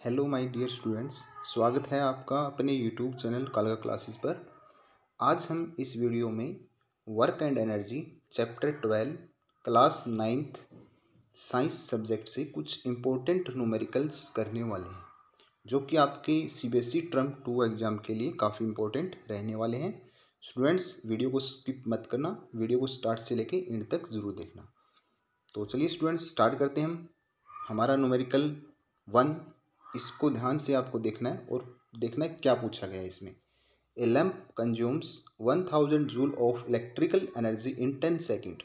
Hello my dear students, स्वागत है आपका अपने यूट्यूब चैनल कालका क्लासेस पर। आज हम इस वीडियो में work and energy chapter 12 class 9th science subject से कुछ इम्पोर्टेंट न्यूमेरिकल्स करने वाले हैं, जो कि आपके सीबीएसई टर्म 2 एग्ज़ाम के लिए काफ़ी इम्पोर्टेंट रहने वाले हैं। स्टूडेंट्स, वीडियो को स्किप मत करना, वीडियो को स्टार्ट से लेके एंड तक ज़रूर देखना। तो चलिए स्टूडेंट्स, स्टार्ट करते हैं हम। हमारा न्यूमेरिकल 1, इसको ध्यान से आपको देखना है और देखना है क्या पूछा गया है इसमें। ए lamp consumes 1000 joule of electrical energy in 10 second,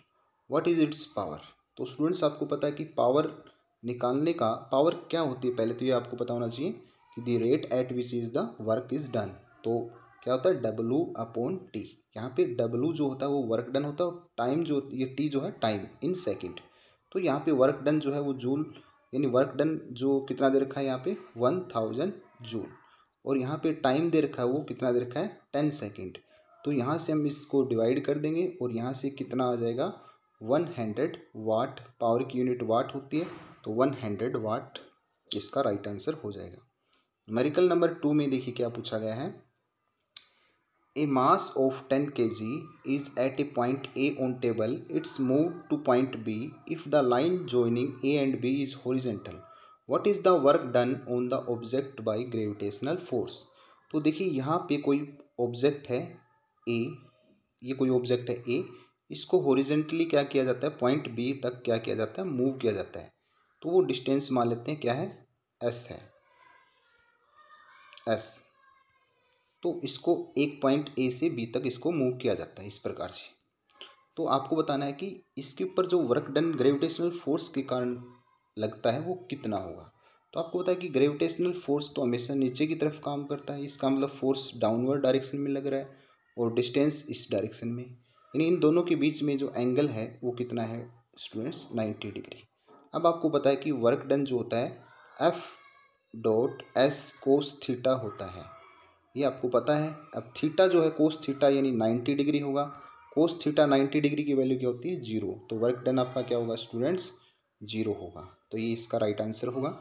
what is it's power. तो स्टूडेंट्स, आपको पता है कि पावर निकालने का पावर क्या होती है। पहले तो ये आपको पता होना चाहिए कि the rate at which is the work is done. तो क्या होता है, W अपॉन टी। यहाँ पे W जो होता है वो वर्क डन होता है, और टाइम जो ये T जो है टाइम इन सेकेंड। तो यहाँ पे वर्क डन जो है वो जूल, यानी वर्क डन जो कितना दे रखा है यहाँ पे 1000 जूल, और यहाँ पे टाइम दे रखा है वो कितना दे रखा है 10 सेकेंड। तो यहाँ से हम इसको डिवाइड कर देंगे और यहाँ से कितना आ जाएगा 100 वाट। पावर की यूनिट वाट होती है, तो 100 वाट इसका राइट आंसर हो जाएगा। न्यूमेरिकल नंबर 2 में देखिए क्या पूछा गया है। A mass of 10 kg is at a point A on table. It's moved to point B if the line joining A and B is horizontal. What is the work done on the object by gravitational force? तो देखिए यहाँ पे कोई object है A, ये कोई object है A, इसको हॉरिजेंटली क्या किया जाता है, पॉइंट B तक क्या किया जाता है, मूव किया जाता है। तो वो डिस्टेंस मान लेते हैं क्या है, S है, S। तो इसको एक पॉइंट ए से बी तक इसको मूव किया जाता है इस प्रकार से। तो आपको बताना है कि इसके ऊपर जो वर्क डन ग्रेविटेशनल फोर्स के कारण लगता है वो कितना होगा। तो आपको पता है कि ग्रेविटेशनल फोर्स तो हमेशा नीचे की तरफ काम करता है, इसका मतलब फोर्स डाउनवर्ड डायरेक्शन में लग रहा है और डिस्टेंस इस डायरेक्शन में, यानी इन दोनों के बीच में जो एंगल है वो कितना है स्टूडेंट्स, 90 डिग्री। अब आपको पता है कि वर्क डन जो होता है F.S कोस थीटा होता है, ये आपको पता है। अब थीटा जो है कोस थीटा यानी 90 डिग्री होगा। कोस थीटा 90 डिग्री की वैल्यू क्या होती है, 0। तो वर्क डन आपका क्या होगा स्टूडेंट्स, 0 होगा। तो ये इसका राइट आंसर होगा।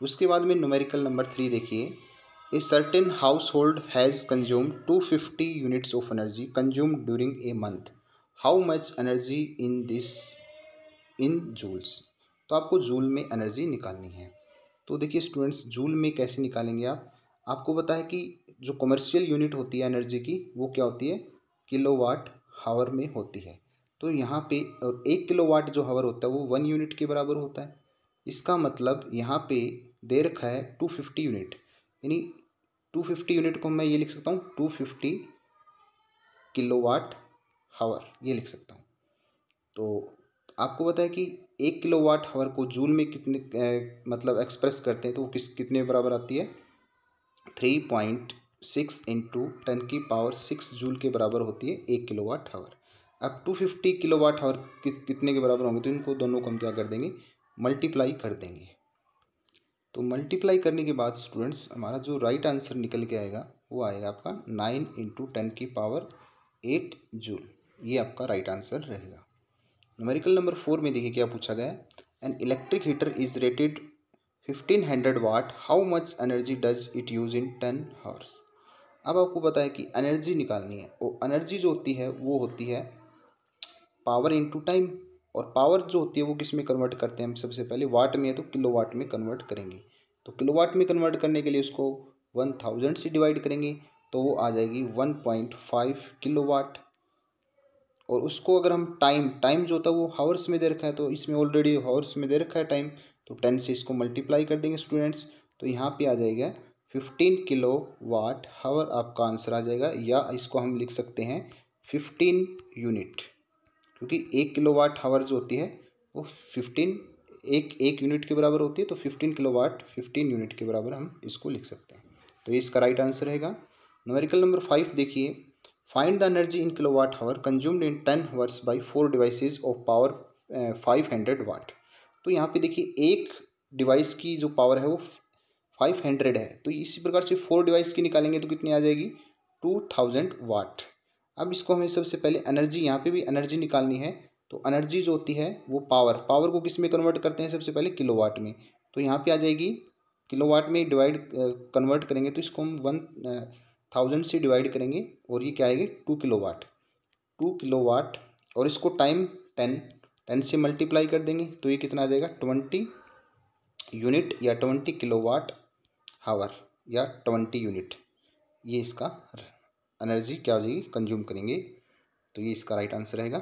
उसके बाद में न्यूमेरिकल नंबर 3 देखिए। A certain household has consumed 250 units of energy consumed during a month, how much energy in this in joules. तो आपको जूल में एनर्जी निकालनी है। तो देखिए स्टूडेंट्स, जूल में कैसे निकालेंगे आप, आपको पता है कि जो कमर्शियल यूनिट होती है एनर्जी की वो क्या होती है, किलोवाट हावर में होती है। तो यहाँ पे और 1 किलोवाट जो हावर होता है वो 1 यूनिट के बराबर होता है। इसका मतलब यहाँ पे दे रखा है 250 यूनिट, यानी 250 यूनिट को मैं ये लिख सकता हूँ 250 किलोवाट हावर, ये लिख सकता हूँ। तो आपको पता है कि 1 किलोवाट हावर को जूल में कितने मतलब एक्सप्रेस करते हैं, तो वो कितने बराबर आती है, 3.6 इंटू 10⁶ जूल के बराबर होती है 1 किलोवाट हावर। अब 250 किलोवाट हावर कितने के बराबर होंगे, तो इनको दोनों को हम क्या कर देंगे, मल्टीप्लाई कर देंगे। तो मल्टीप्लाई करने के बाद स्टूडेंट्स हमारा जो राइट आंसर निकल के आएगा वो आएगा आपका 9 इंटू 10⁸ जूल। ये आपका राइट आंसर रहेगा। न्यूमेरिकल नंबर 4 में देखिए क्या पूछा गया है। An electric heater is rated 1500 watt, how much energy does it use in 10 hours. अब आपको पता है कि एनर्जी निकालनी है, और एनर्जी जो होती है वो होती है पावर इनटू टाइम, और पावर जो होती है वो किस में कन्वर्ट करते हैं हम, सबसे पहले वाट में है तो किलोवाट में कन्वर्ट करेंगे। तो किलोवाट में कन्वर्ट करने के लिए उसको 1000 से डिवाइड करेंगे तो वो आ जाएगी 1.5 किलोवाट। और उसको अगर हम टाइम जो होता है वो हावर्स में दे रखा है, तो इसमें ऑलरेडी हावर्स में दे रखा है टाइम, तो 10 से इसको मल्टीप्लाई कर देंगे स्टूडेंट्स। तो यहाँ पे आ जाएगा 15 किलो वाट हावर आपका आंसर आ जाएगा, या इसको हम लिख सकते हैं 15 यूनिट, क्योंकि 1 किलो वाट हावर जो होती है वो 15 एक यूनिट के बराबर होती है। तो 15 किलो वाट 15 यूनिट के बराबर हम इसको लिख सकते हैं। तो ये इसका राइट आंसर रहेगा। न्यूमेरिकल नंबर 5 देखिए। Find the energy in kilowatt hour consumed in 10 hours by 4 devices of power 500 watt. तो यहाँ पे देखिए एक डिवाइस की जो पावर है वो 500 है, तो इसी प्रकार से 4 डिवाइस की निकालेंगे तो कितनी आ जाएगी 2000 वाट। अब इसको हमें सबसे पहले एनर्जी, यहाँ पे भी एनर्जी निकालनी है। तो एनर्जी जो होती है वो पावर को किस में कन्वर्ट करते हैं, सबसे पहले किलोवाट में। तो यहाँ पे आ जाएगी किलोवाट में डिवाइड कन्वर्ट करेंगे तो इसको हम 1000 से डिवाइड करेंगे और ये क्या आएगी 2 किलोवाट और इसको टाइम 10 से मल्टीप्लाई कर देंगे तो ये कितना आ जाएगा 20 यूनिट या 20 किलोवाट हावर या 20 यूनिट। ये इसका एनर्जी क्या हो जाएगी कंज्यूम करेंगे, तो ये इसका राइट आंसर रहेगा।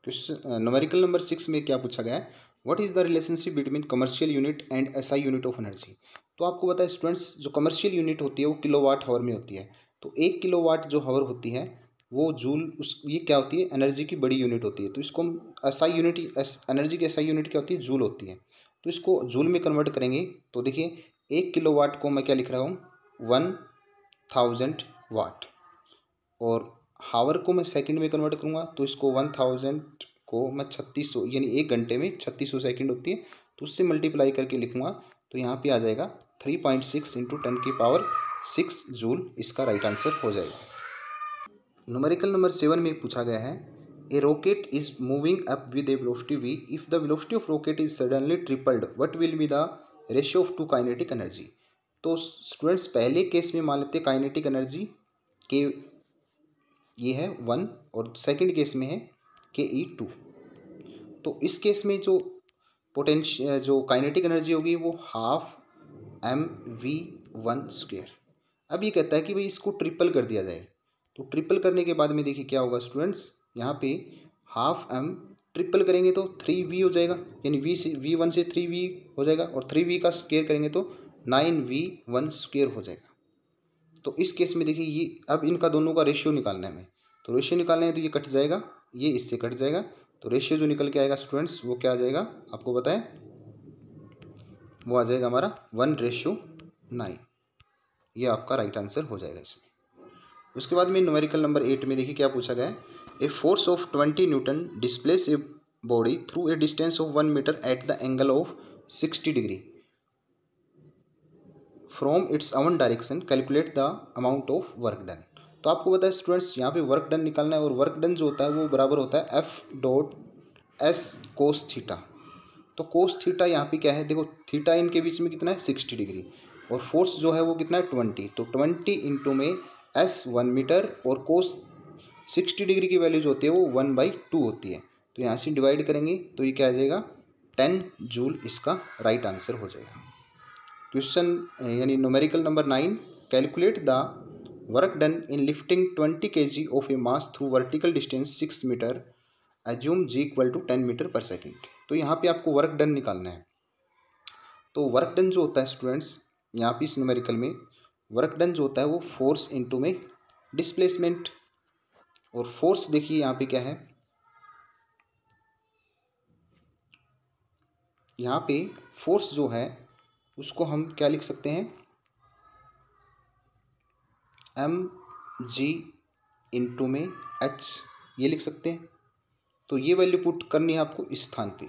क्वेश्चन न्यूमेरिकल नंबर 6 में क्या पूछा गया है, what is the relationship between commercial unit and SI unit of energy. तो आपको पता है स्टूडेंट्स, जो कमर्शियल यूनिट होती है वो किलोवाट हावर में होती है। तो 1 किलोवाट जो हावर होती है वो जूल, उस ये क्या होती है एनर्जी की बड़ी यूनिट होती है। तो इसको हम एसआई यूनिट, एनर्जी की एसआई यूनिट क्या होती है जूल होती है। तो इसको जूल में कन्वर्ट करेंगे तो देखिए 1 किलोवाट को मैं क्या लिख रहा हूँ 1000 वाट, और हावर को मैं सेकंड में कन्वर्ट करूँगा तो इसको 1000 को मैं 3600 यानी 1 घंटे में 3600 सेकंड होती है, तो उससे मल्टीप्लाई करके लिखूँगा तो यहाँ पे आ जाएगा 3.6 इंटू 10⁶ जूल, इसका राइट आंसर हो जाएगा। न्यूमेरिकल नंबर 7 में पूछा गया है, a rocket is moving up with a velocity v, if the velocity of rocket is suddenly tripled what will be the ratio of to kinetic energy. तो students पहले case में मान लेते हैं काइनेटिक एनर्जी के ये है 1 और सेकंड केस में है के ई 2। तो इस केस में जो पोटेंशियल जो काइनेटिक एनर्जी होगी वो हाफ mv1 स्क्वायर। अब ये कहता है कि भाई इसको ट्रिपल कर दिया जाए, तो ट्रिपल करने के बाद में देखिए क्या होगा स्टूडेंट्स, यहाँ पे हाफ m ट्रिपल करेंगे तो 3v हो जाएगा, यानी v1 से 3v हो जाएगा और 3v का स्क्वायर करेंगे तो 9v1 स्क्वायर हो जाएगा। तो इस केस में देखिए ये अब इनका दोनों का रेशियो निकालना है हमें, तो रेशियो निकालना है तो ये कट जाएगा, ये इससे कट जाएगा, तो रेशियो जो निकल के आएगा स्टूडेंट्स वो क्या आ जाएगा आपको पता है, वो आ जाएगा हमारा 1:9। ये आपका राइट आंसर हो जाएगा इसमें। उसके बाद में न्यूमेरिकल नंबर 8 में देखिए क्या पूछा गया है, a force of 20 newton displace a body through a distance of 1 metre at the angle of 60 degree from its own direction, calculate the amount of work done. तो आपको पता है स्टूडेंट्स यहाँ पे वर्क डन निकालना है और वर्क डन जो होता है वो बराबर होता है F.S कोस थीटा। तो कोस थीटा यहाँ पे क्या है, देखो थीटा इनके बीच में कितना है 60 डिग्री और फोर्स जो है वो कितना है 20, तो 20 इंटू में S 1 मीटर और कोस 60 डिग्री की वैल्यू जो होती है वो 1/2 होती है, तो यहाँ से डिवाइड करेंगे तो ये क्या आ जाएगा 10 जूल, इसका राइट आंसर हो जाएगा। क्वेश्चन यानी numerical number 9, calculate the work done in lifting 20 kg of a mass through vertical distance 6 metre, assume g = 10 metre per second. तो यहाँ पे आपको वर्क डन निकालना है। तो वर्क डन जो होता है स्टूडेंट्स यहाँ पे इस न्यूमेरिकल में वर्क डन जो होता है वो फोर्स इंटू में डिस्प्लेसमेंट, और फोर्स देखिए यहाँ पे क्या है, यहाँ पे फोर्स जो है उसको हम क्या लिख सकते हैं mg इंटू में h, ये लिख सकते हैं। तो ये वैल्यू पुट करनी है आपको इस स्थान पे।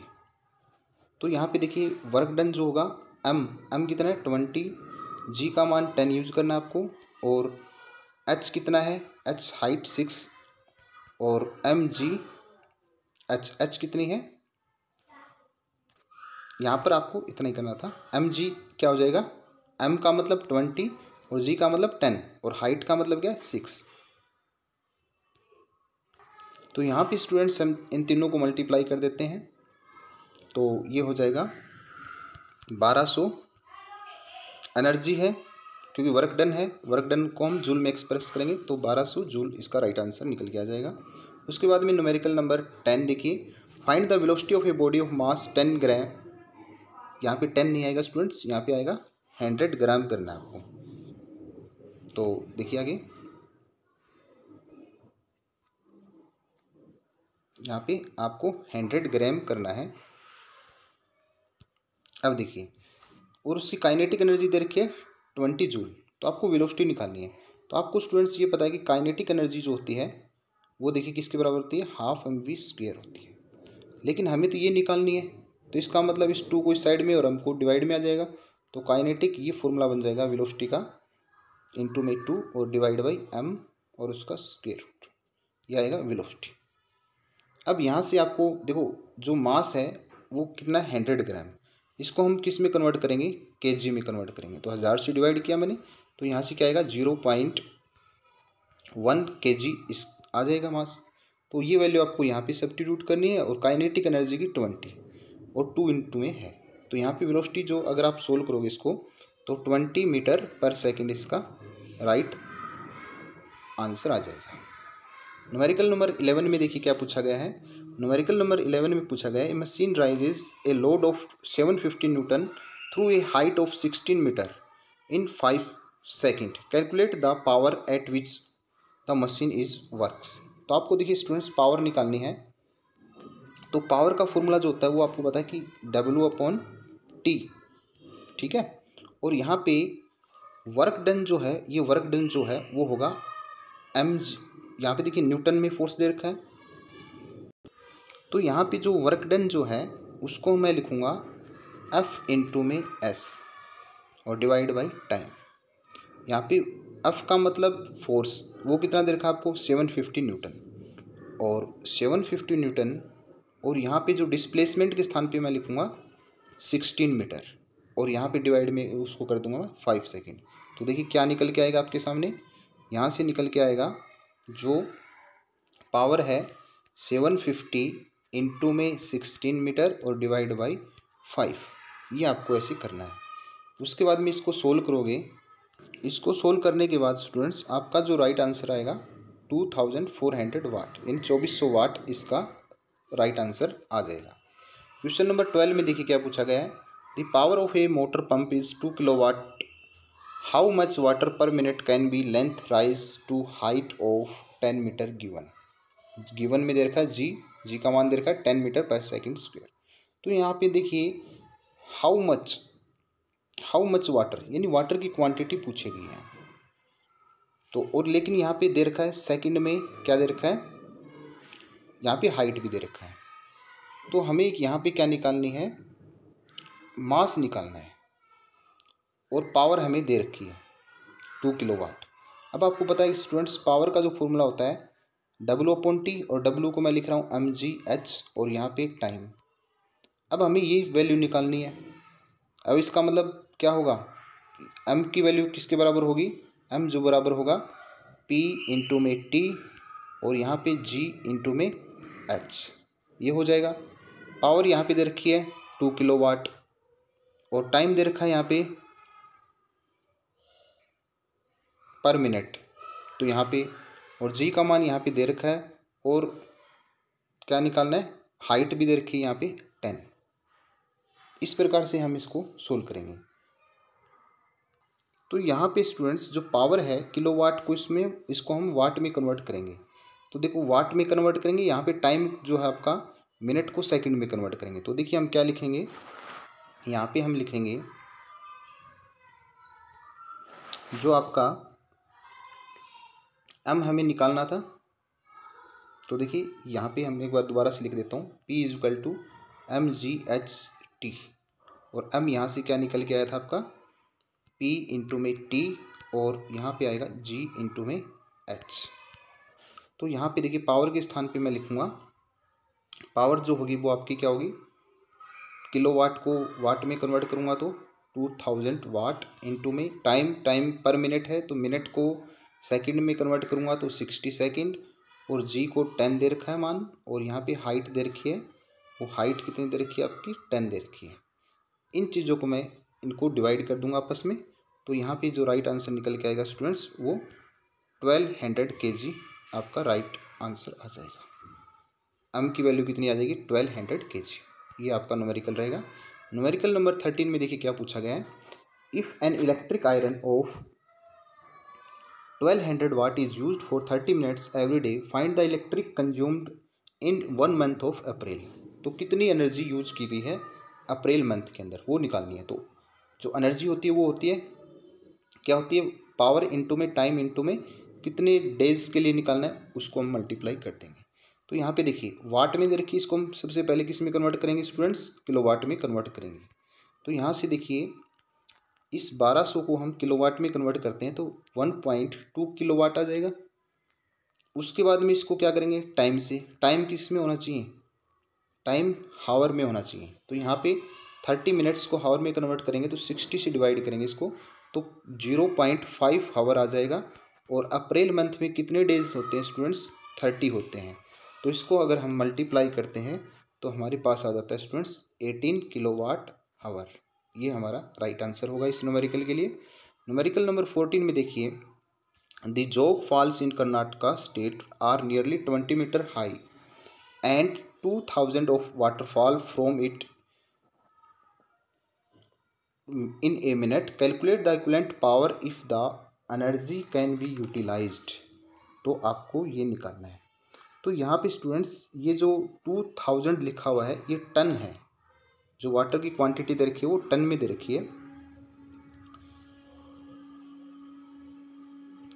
तो यहाँ पे देखिए वर्क डन जो होगा m कितना है 20, g का मान 10 यूज करना है आपको, और h कितना है, h हाइट 6 और mg h कितनी है, यहाँ पर आपको इतना ही करना था। mg क्या हो जाएगा, m का मतलब 20 और g का मतलब 10 और हाइट का मतलब क्या है 6। तो यहाँ पे स्टूडेंट्स हम इन तीनों को मल्टीप्लाई कर देते हैं तो ये हो जाएगा 1200 एनर्जी है, क्योंकि वर्क डन है, वर्क डन को हम जूल में एक्सप्रेस करेंगे तो 1200 जूल इसका राइट आंसर निकल के आ जाएगा। उसके बाद में न्यूमेरिकल नंबर 10 देखिए, find the velocity of a body of mass 10 ग्राम। यहाँ पे 10 नहीं आएगा स्टूडेंट्स, यहाँ पे आएगा 100 ग्राम करना है आपको। तो देखिए आगे यहाँ पे आपको 100 ग्राम करना है। अब देखिए, और उसकी काइनेटिक एनर्जी दे रखी है 20 जूल, तो आपको वेलोसिटी निकालनी है। तो आपको स्टूडेंट्स ये पता है कि काइनेटिक एनर्जी जो होती है वो देखिए किसके बराबर होती है, हाफ mv² होती है, लेकिन हमें तो ये निकालनी है। तो इसका मतलब इस 2 को इस साइड में और हमको डिवाइड में आ जाएगा, तो काइनेटिक ये फॉर्मूला बन जाएगा वेलोसिटी का, इंटू में 2 और डिवाइड बाई m और उसका स्क्वायर रूट, ये आएगा वेलोसिटी। अब यहाँ से आपको देखो जो मास है वो कितना है 100 ग्राम, इसको हम किस में कन्वर्ट करेंगे, केजी में कन्वर्ट करेंगे। तो 1000 से डिवाइड किया मैंने, तो यहाँ से क्या आएगा 0.1 केजी इस आ जाएगा मास। तो ये वैल्यू आपको यहाँ पे सब्स्टिट्यूट करनी है और काइनेटिक एनर्जी की 20 और 2 इंटू में है। तो यहाँ पे वेलोसिटी जो अगर आप सोल्व करोगे इसको तो 20 मीटर पर सेकेंड इसका राइट आंसर आ जाएगा। न्यूमेरिकल नंबर 11 में देखिए क्या पूछा गया है। न्यूमेरिकल नंबर 11 में पूछा गया है, a machine raises a load of 750 newton through a height of 16 metre in 5 second, calculate the power at which the machine is works. तो आपको देखिए स्टूडेंट्स पावर निकालनी है। तो पावर का फॉर्मूला जो होता है वो आपको पता है कि W/T, ठीक है। और यहाँ पे वर्क डन जो है, ये वर्क डन जो है वो होगा mg। यहाँ पे देखिए न्यूटन में फोर्स दे रखा है, तो यहाँ पे जो वर्क डन जो है उसको मैं लिखूँगा F इंटू में S और डिवाइड बाई टाइम। यहाँ पे F का मतलब फोर्स, वो कितना दे रखा है आपको 750 न्यूटन, और 750 न्यूटन, और यहाँ पे जो डिस्प्लेसमेंट के स्थान पे मैं लिखूँगा 16 मीटर, और यहाँ पे डिवाइड में उसको कर दूंगा मैं 5 सेकेंड। तो देखिए क्या निकल के आएगा आपके सामने, यहाँ से निकल के आएगा जो पावर है 750 इंटू में 16 मीटर और डिवाइड बाई 5, ये आपको ऐसे करना है। उसके बाद में इसको सोल्व करोगे, इसको सोल्व करने के बाद स्टूडेंट्स आपका जो राइट आंसर आएगा 2400 वाट, यानी 2400 वाट इसका राइट आंसर आ जाएगा। क्वेश्चन नंबर 12 में देखिए क्या पूछा गया है, the power of a motor pump is 2 kilowatt, how much water per minute can be length raise to height of 10 metre given में दे रखा है जी का मान दे रखा है 10 मीटर पर सेकेंड स्क्वायर। तो यहाँ पे देखिए हाउ मच वाटर, यानी वाटर की क्वांटिटी पूछेगी यहाँ तो, और लेकिन यहाँ पे दे रखा है सेकंड में क्या दे रखा है, यहाँ पे हाइट भी दे रखा है। तो हमें यहाँ पे क्या निकालनी है, मास निकालना है, और पावर हमें दे रखी है 2 किलोवाट। अब आपको पता है स्टूडेंट्स पावर का जो फॉर्मूला होता है W/T, और W को मैं लिख रहा हूँ mgh, और यहाँ पे टाइम। अब हमें ये वैल्यू निकालनी है। अब इसका मतलब क्या होगा, m की वैल्यू किसके बराबर होगी, m जो बराबर होगा P इंटू में T और यहाँ पे G इंटू में H, ये हो जाएगा। पावर यहाँ पे दे रखी है 2 किलोवाट और टाइम दे रखा है यहाँ पे पर मिनट, तो यहाँ पे, और G का मान यहाँ पे दे रखा है, और क्या निकालना है, हाइट भी दे रखी है यहाँ पे 10। इस प्रकार से हम इसको सोल्व करेंगे। तो यहाँ पे स्टूडेंट्स जो पावर है किलोवाट को, इसको हम वाट में कन्वर्ट करेंगे। तो देखो वाट में कन्वर्ट करेंगे, यहाँ पे टाइम जो है आपका मिनट को सेकंड में कन्वर्ट करेंगे। तो देखिए हम क्या लिखेंगे, यहाँ पे हम लिखेंगे जो आपका m हमें निकालना था। तो देखिए यहाँ पे हम एक बार दोबारा से लिख देता हूँ, P इज टू mgh/t, और m यहाँ से क्या निकल के आया था आपका P इंटू में T, और यहाँ पे आएगा G इंटू में H। तो यहाँ पे देखिए पावर के स्थान पे मैं लिखूँगा, पावर जो होगी वो आपकी क्या होगी, किलोवाट को वाट में कन्वर्ट करूँगा तो 2000 वाट इंटू में टाइम पर मिनट है, तो मिनट को सेकंड में कन्वर्ट करूँगा तो 60 सेकंड, और G को 10 दे रखा है मान, और यहाँ पे हाइट दे रखी है, वो हाइट कितनी दे रखी है आपकी 10 दे रखी है। इन चीज़ों को मैं इनको डिवाइड कर दूंगा आपस में, तो यहाँ पे जो राइट आंसर निकल के आएगा स्टूडेंट्स वो 1200 kg आपका राइट आंसर आ जाएगा। m की वैल्यू कितनी आ जाएगी 1200 kg, ये आपका न्यूमेरिकल रहेगा। न्यूमेरिकल नंबर 13 में देखिए क्या पूछा गया है, if an electric iron of 1200 what is use for 30 minutes every day, find the electric consumed in 1 month of April. तो कितनी एनर्जी यूज की गई है अप्रैल मंथ के अंदर, वो निकालनी है। तो जो एनर्जी होती है वो होती है, क्या होती है, पावर इंटू में टाइम इंटू में कितने डेज के लिए निकालना है, उसको हम मल्टीप्लाई कर देंगे। तो यहाँ पे देखिए वाट में दे रखी, इसको हम सबसे पहले किस में कन्वर्ट करेंगे स्टूडेंट्स, किलोवाट में कन्वर्ट करेंगे। तो यहाँ से देखिए इस 1200 को हम किलोवाट में कन्वर्ट करते हैं तो 1.2 किलोवाट आ जाएगा। उसके बाद में इसको क्या करेंगे टाइम से, टाइम किस में होना चाहिए, टाइम हावर में होना चाहिए। तो यहाँ पे 30 मिनट्स को हावर में कन्वर्ट करेंगे तो 60 से डिवाइड करेंगे इसको तो 0.5 हावर आ जाएगा। और अप्रैल मंथ में कितने डेज होते हैं स्टूडेंट्स? 30 होते हैं। तो इसको अगर हम मल्टीप्लाई करते हैं तो हमारे पास आ जाता है स्टूडेंट्स 18 किलोवाट हावर। ये हमारा राइट आंसर होगा इस न्यूमेरिकल के लिए। न्यूमेरिकल नंबर 14 में देखिए, the Jog Falls in Karnataka state are nearly 20 metre high and 2000 of waterfall from it in a minute. Calculate the equivalent power if the energy can be utilized. तो आपको ये निकालना है। तो यहाँ पे स्टूडेंट्स ये जो 2000 लिखा हुआ है ये टन है। जो वाटर की क्वांटिटी दे रखी है वो टन में दे रखी है।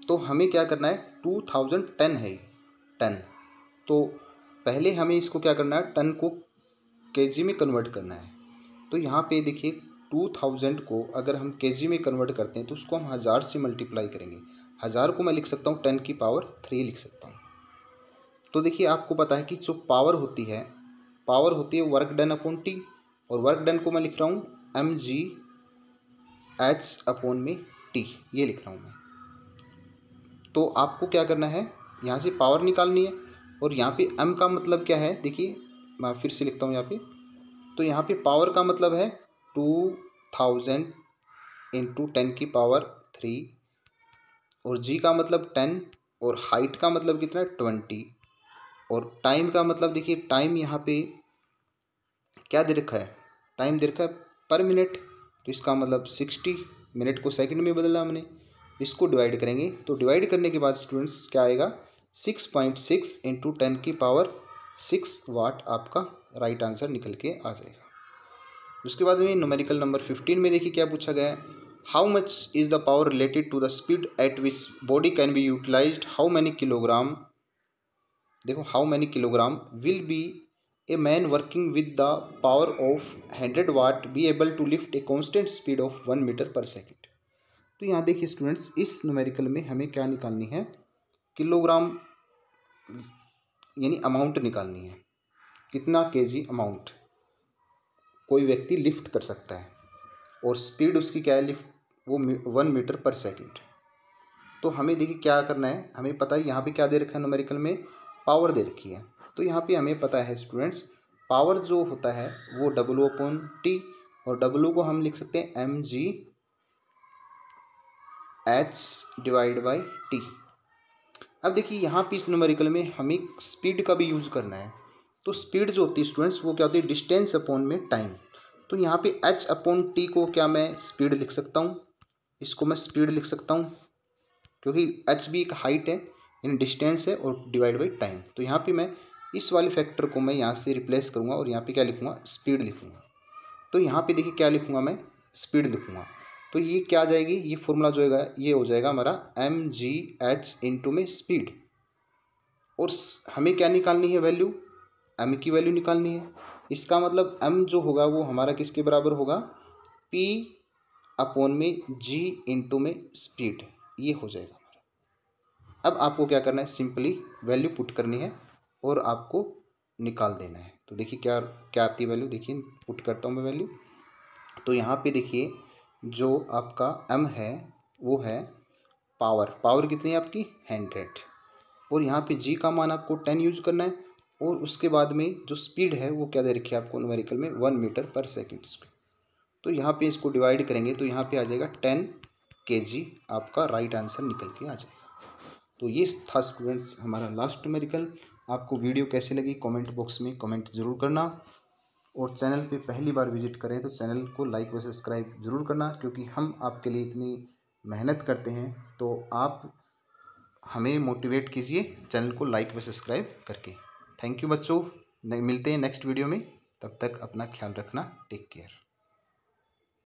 तो हमें क्या करना है, 2000 टन है टन। तो पहले हमें इसको क्या करना है, टन को केजी में कन्वर्ट करना है। तो यहाँ पे देखिए 2000 को अगर हम केजी में कन्वर्ट करते हैं तो उसको हम 1000 से मल्टीप्लाई करेंगे। 1000 को मैं लिख सकता हूँ 10 की पावर 3 लिख सकता हूँ। तो देखिए आपको पता है कि जो पावर होती है वर्क डन अपॉन टी, और वर्क डन को मैं लिख रहा हूँ mgh अपॉन में टी, ये लिख रहा हूँ मैं। तो आपको क्या करना है, यहाँ से पावर निकालनी है। और यहाँ पे m का मतलब क्या है, देखिए मैं फिर से लिखता हूँ यहाँ पे। तो यहाँ पे पावर का मतलब है 2000 इंटू 10 की पावर 3, और जी का मतलब 10, और हाइट का मतलब कितना है 20, और टाइम का मतलब देखिए टाइम यहाँ पे क्या दे रखा है, टाइम दे रखा है पर मिनट। तो इसका मतलब 60, मिनट को सेकंड में बदला हमने। इसको डिवाइड करेंगे तो डिवाइड करने के बाद स्टूडेंट्स क्या आएगा, 6.6 इंटू 10 की पावर 6 वाट आपका राइट आंसर निकल के आ जाएगा। उसके बाद में न्यूमेरिकल नंबर 15 में देखिए क्या पूछा गया है, how much is the power related to the speed at which body can be utilised, how many kilogram. देखो how many kilogram will be a man working with the power of 100 watt be able to lift a constant speed of 1 metre per second. तो यहाँ देखिए students इस numerical में हमें क्या निकालनी है, किलोग्राम यानी अमाउंट निकालनी है, कितना केजी अमाउंट कोई व्यक्ति लिफ्ट कर सकता है, और स्पीड उसकी क्या है लिफ्ट, वो 1 मीटर पर सेकेंड। तो हमें देखिए क्या करना है, हमें पता है यहाँ पे क्या दे रखा है, न्यूमेरिकल में पावर दे रखी है। तो यहाँ पे हमें पता है स्टूडेंट्स पावर जो होता है वो W अपॉन टी, और W को हम लिख सकते हैं mgh डिवाइड बाई टी। अब देखिए यहाँ पे इस न्यूमेरिकल में हमें स्पीड का भी यूज करना है। तो स्पीड जो होती है स्टूडेंट्स वो क्या होती है, डिस्टेंस अपॉन में टाइम। तो यहाँ पे h अपॉन टी को क्या मैं स्पीड लिख सकता हूँ, इसको मैं स्पीड लिख सकता हूँ क्योंकि h भी एक हाइट है यानी डिस्टेंस है, और डिवाइड बाई टाइम। तो यहाँ पे मैं इस वाले फैक्टर को मैं यहाँ से रिप्लेस करूँगा और यहाँ पे क्या लिखूँगा, स्पीड लिखूँगा। तो यहाँ पे देखिए क्या लिखूँगा, मैं स्पीड लिखूँगा। तो ये क्या आ जाएगी, ये फॉर्मूला जो है ये हो जाएगा हमारा mgh इंटू में स्पीड, और हमें क्या निकालनी है वैल्यू, m की वैल्यू निकालनी है। इसका मतलब m जो होगा वो हमारा किसके बराबर होगा, p अपॉन में g इंटू में स्पीड, ये हो जाएगा हमारा। अब आपको क्या करना है, सिंपली वैल्यू पुट करनी है और आपको निकाल देना है। तो देखिए क्या क्या आती है वैल्यू, देखिए पुट करता हूँ मैं वैल्यू। तो यहाँ पे देखिए जो आपका m है वो है पावर कितनी है आपकी 100, और यहाँ पे g का मान आपको 10 यूज करना है, और उसके बाद में जो स्पीड है वो क्या दे रखी है आपको न्यूमेरिकल में 1 मीटर पर सेकेंड स्पीड। तो यहाँ पे इसको डिवाइड करेंगे तो यहाँ पे आ जाएगा 10 kg, आपका राइट आंसर निकल के आ जाएगा। तो ये था स्टूडेंट्स हमारा लास्ट न्यूमेरिकल। आपको वीडियो कैसे लगी कमेंट बॉक्स में कमेंट ज़रूर करना, और चैनल पे पहली बार विजिट करें तो चैनल को लाइक व सब्सक्राइब ज़रूर करना, क्योंकि हम आपके लिए इतनी मेहनत करते हैं। तो आप हमें मोटिवेट कीजिए चैनल को लाइक व सब्सक्राइब करके। थैंक यू बच्चों, मिलते हैं नेक्स्ट वीडियो में, तब तक अपना ख्याल रखना, टेक केयर।